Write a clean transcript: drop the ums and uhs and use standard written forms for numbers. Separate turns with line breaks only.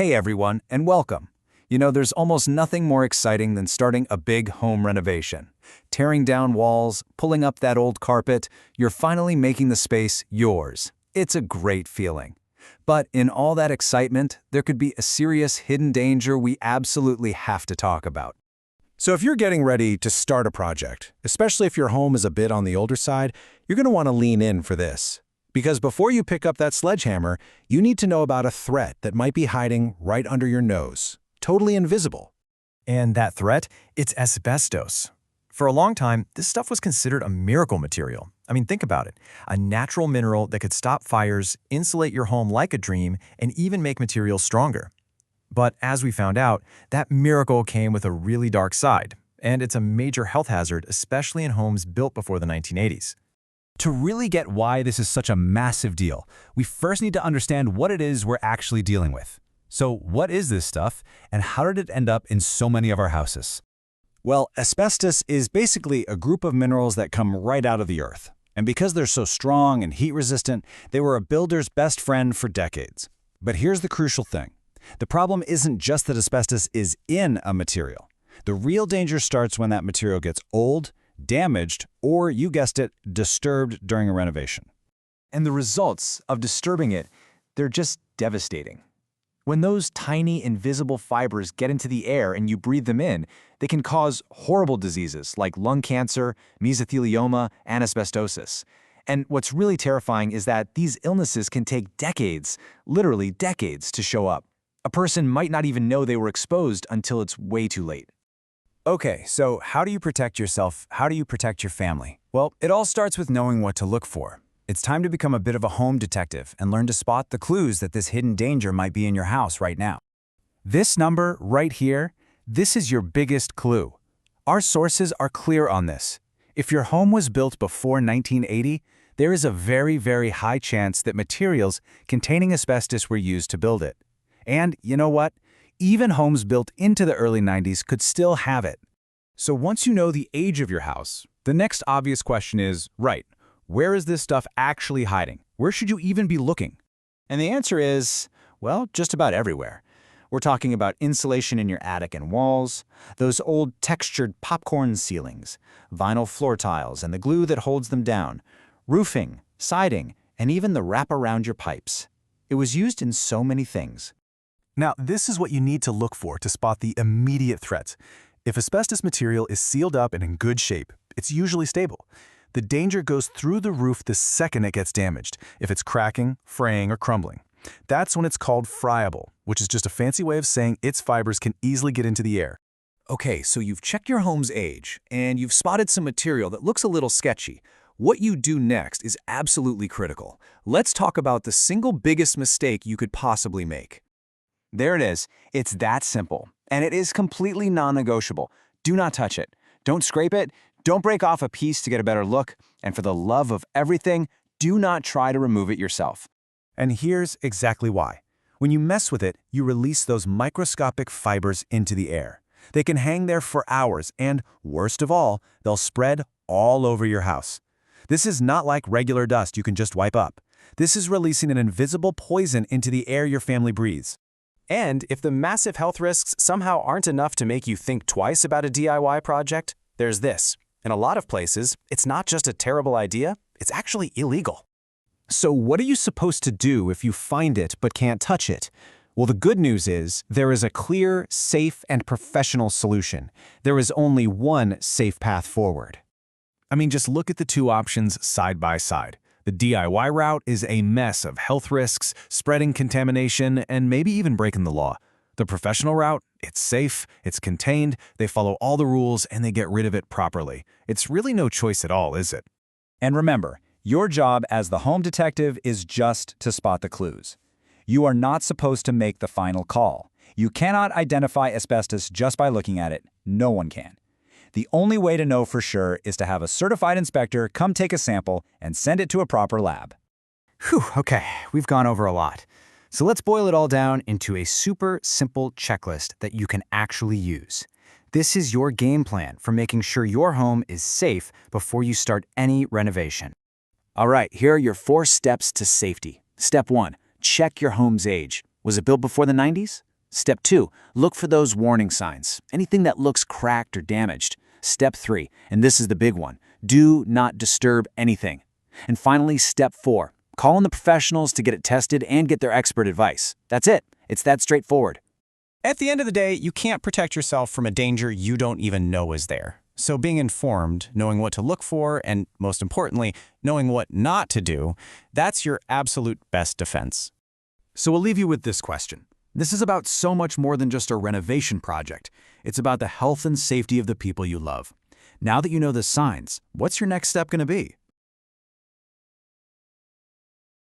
Hey everyone, and welcome. There's almost nothing more exciting than starting a big home renovation. Tearing down walls, pulling up that old carpet, you're finally making the space yours. It's a great feeling. But in all that excitement, there could be a serious hidden danger we absolutely have to talk about.
So if you're getting ready to start a project, especially if your home is a bit on the older side, you're going to want to lean in for this. Because before you pick up that sledgehammer, you need to know about a threat that might be hiding right under your nose, totally invisible.
And that threat? It's asbestos. For a long time, this stuff was considered a miracle material. I mean, think about it. A natural mineral that could stop fires, insulate your home like a dream, and even make materials stronger. But as we found out, that miracle came with a really dark side, and it's a major health hazard, especially in homes built before the 1980s.
To really get why this is such a massive deal, we first need to understand what it is we're actually dealing with. So what is this stuff, and how did it end up in so many of our houses?
Well, asbestos is basically a group of minerals that come right out of the earth. And because they're so strong and heat-resistant, they were a builder's best friend for decades. But here's the crucial thing. The problem isn't just that asbestos is in a material. The real danger starts when that material gets old, damaged, or, you guessed it, disturbed during a renovation.
And the results of disturbing it, they're just devastating. When those tiny, invisible fibers get into the air and you breathe them in, they can cause horrible diseases like lung cancer, mesothelioma, and asbestosis. And what's really terrifying is that these illnesses can take decades, literally decades, to show up. A person might not even know they were exposed until it's way too late.
Okay, so how do you protect yourself? How do you protect your family? Well, it all starts with knowing what to look for. It's time to become a bit of a home detective and learn to spot the clues that this hidden danger might be in your house right now. This number right here, this is your biggest clue. Our sources are clear on this. If your home was built before 1980, there is a very, very high chance that materials containing asbestos were used to build it. And you know what? Even homes built into the early 90s could still have it. So once you know the age of your house, the next obvious question is, right, where is this stuff actually hiding? Where should you even be looking?
And the answer is, well, just about everywhere. We're talking about insulation in your attic and walls, those old textured popcorn ceilings, vinyl floor tiles and the glue that holds them down, roofing, siding, and even the wrap around your pipes. It was used in so many things.
Now, this is what you need to look for to spot the immediate threats. If asbestos material is sealed up and in good shape, it's usually stable. The danger goes through the roof the second it gets damaged, if it's cracking, fraying, or crumbling. That's when it's called friable, which is just a fancy way of saying its fibers can easily get into the air.
Okay, so you've checked your home's age, and you've spotted some material that looks a little sketchy. What you do next is absolutely critical. Let's talk about the single biggest mistake you could possibly make. There it is. It's that simple, and it is completely non-negotiable. Do not touch it. Don't scrape it. Don't break off a piece to get a better look. And for the love of everything, do not try to remove it yourself.
And here's exactly why. When you mess with it, you release those microscopic fibers into the air. They can hang there for hours, and worst of all, they'll spread all over your house. This is not like regular dust you can just wipe up. This is releasing an invisible poison into the air your family breathes.
And if the massive health risks somehow aren't enough to make you think twice about a DIY project, there's this. In a lot of places, it's not just a terrible idea, it's actually illegal.
So what are you supposed to do if you find it but can't touch it? Well, the good news is there is a clear, safe, and professional solution. There is only one safe path forward.
I mean, just look at the two options side by side. The DIY route is a mess of health risks, spreading contamination, and maybe even breaking the law. The professional route, it's safe, it's contained, they follow all the rules, and they get rid of it properly. It's really no choice at all, is it?
And remember, your job as the home detective is just to spot the clues. You are not supposed to make the final call. You cannot identify asbestos just by looking at it. No one can. The only way to know for sure is to have a certified inspector come take a sample and send it to a proper lab.
Whew, okay, we've gone over a lot. So let's boil it all down into a super simple checklist that you can actually use. This is your game plan for making sure your home is safe before you start any renovation.
All right, here are your 4 steps to safety. Step 1, check your home's age. Was it built before the 90s?
Step 2, look for those warning signs, anything that looks cracked or damaged. Step 3, and this is the big one, do not disturb anything. And finally, Step 4, call in the professionals to get it tested and get their expert advice. That's it. It's that straightforward.
At the end of the day, you can't protect yourself from a danger you don't even know is there. So being informed, knowing what to look for, and most importantly, knowing what not to do, that's your absolute best defense.
So we'll leave you with this question. This is about so much more than just a renovation project. It's about the health and safety of the people you love. Now that you know the signs, what's your next step going to be?